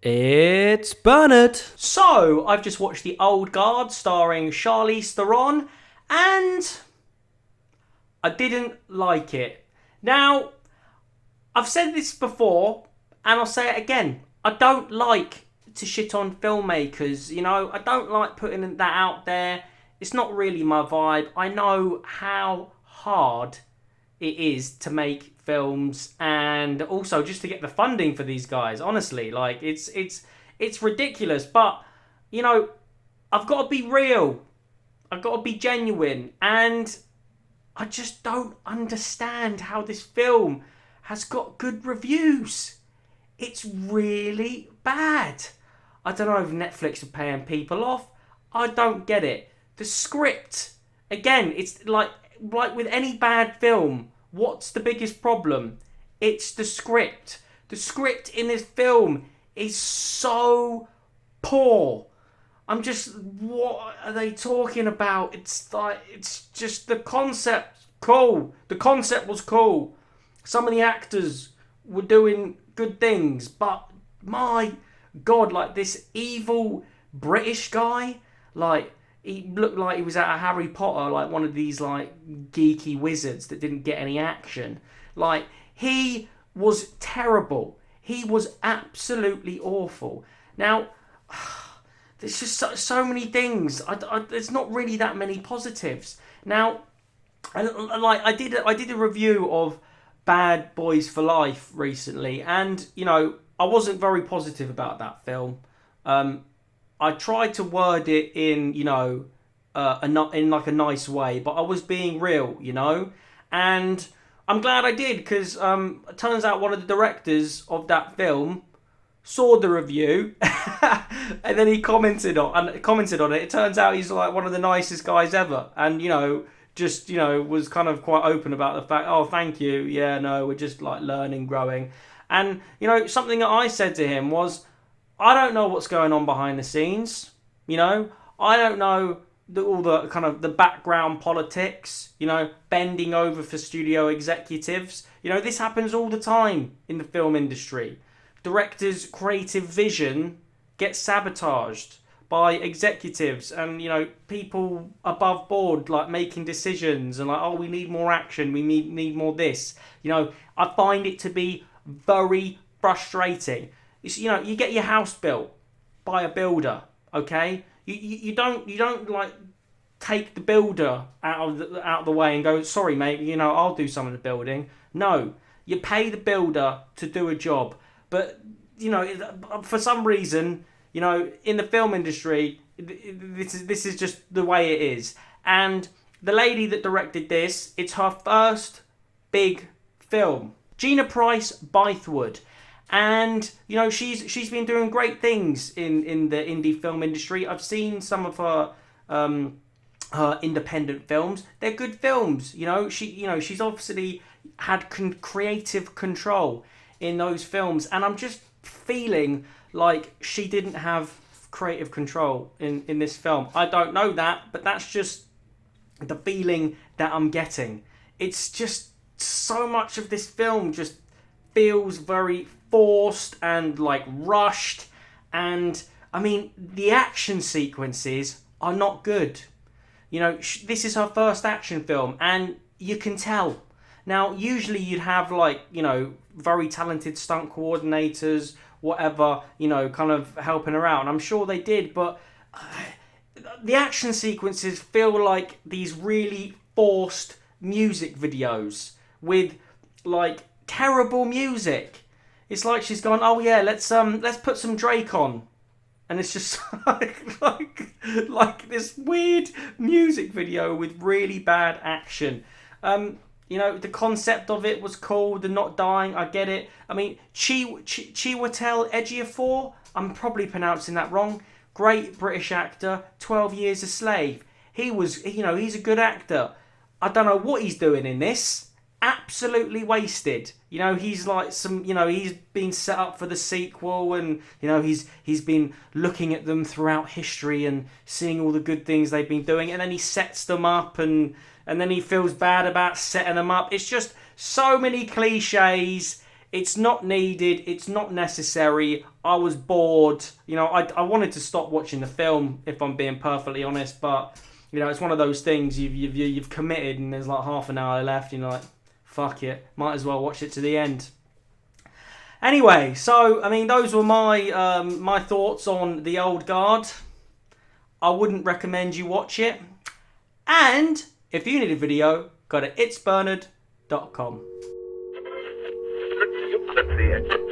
It's Bernard. So, I've just watched the old Gaurd starring CHARLIZE, THERON, and I didn't like it. Now, I've said this before, and I'll say it again. I don't like to shit on filmmakers, I don't like putting that out there. It's not really my vibe. I know how hard it is to make films and also just to get the funding for these guys. Honestly, like it's ridiculous. But I've got to be real. I've got to be genuine, and I just don't understand how this film has got good reviews. It's really bad. I don't know if Netflix are paying people off. I don't get it. The script, again, it's like with any bad film, what's the biggest problem? It's the script. The script in this film is so poor. What are they talking about? It's just the concept cool. The concept was cool. Some of the actors were doing good things, but my God, like this evil British guy, like he looked like he was out of Harry Potter, like one of these like geeky wizards that didn't get any action. Like he was terrible. He was absolutely awful. Now, there's just so many things. There's not really that many positives. Now, I did a review of Bad Boys for Life recently, and I wasn't very positive about that film. I tried to word it in in like a nice way, but I was being real, and I'm glad I did, because it turns out one of the directors of that film saw the review and then he commented on it. It turns out he's like one of the nicest guys ever, and was kind of quite open about the fact, oh, thank you, yeah, no, we're just like learning, growing. And something that I said to him was, I don't know what's going on behind the scenes. I don't know all the kind of the background politics, bending over for studio executives. This happens all the time in the film industry. Directors' creative vision gets sabotaged by executives and people above board, like making decisions and like, oh, we need more action, we need more this. I find it to be very frustrating. You get your house built by a builder, okay? You don't like take the builder out of the way and go, sorry mate, I'll do some of the building. No, you pay the builder to do a job. But for some reason, in the film industry, this is just the way it is. And the lady that directed this, it's her first big film. Gina Price Bythewood. And she's been doing great things in the indie film industry. I've seen some of her independent films. They're good films. She's obviously had creative control in those films, and I'm just feeling like she didn't have creative control in this film. I don't know that, but that's just the feeling that I'm getting. It's just so much of this film just feels very forced and like rushed, and I mean the action sequences are not good. This is her first action film, and you can tell. Now usually you'd have like very talented stunt coordinators, whatever, kind of helping her out, and I'm sure they did, but the action sequences feel like these really forced music videos with like terrible music. It's like she's gone, oh yeah, let's put some Drake on, and it's just like this weird music video with really bad action. The concept of it was cool. The not dying, I get it. I mean, Chiwetel Ejiofor, I'm probably pronouncing that wrong. Great British actor, 12 Years a Slave. He's a good actor. I don't know what he's doing in this. Absolutely wasted. He's like he's been set up for the sequel, and he's been looking at them throughout history and seeing all the good things they've been doing, and then he sets them up and then he feels bad about setting them up. It's just so many cliches. It's not needed. It's not necessary. I was bored. You know, I wanted to stop watching the film, if I'm being perfectly honest. But, you know, it's one of those things. You've committed and there's like half an hour left. And you're like, fuck it. Might as well watch it to the end. Anyway, so, I mean, those were my my thoughts on The Old Guard. I wouldn't recommend you watch it. And if you need a video, go to itsbernard.com. Let's see it.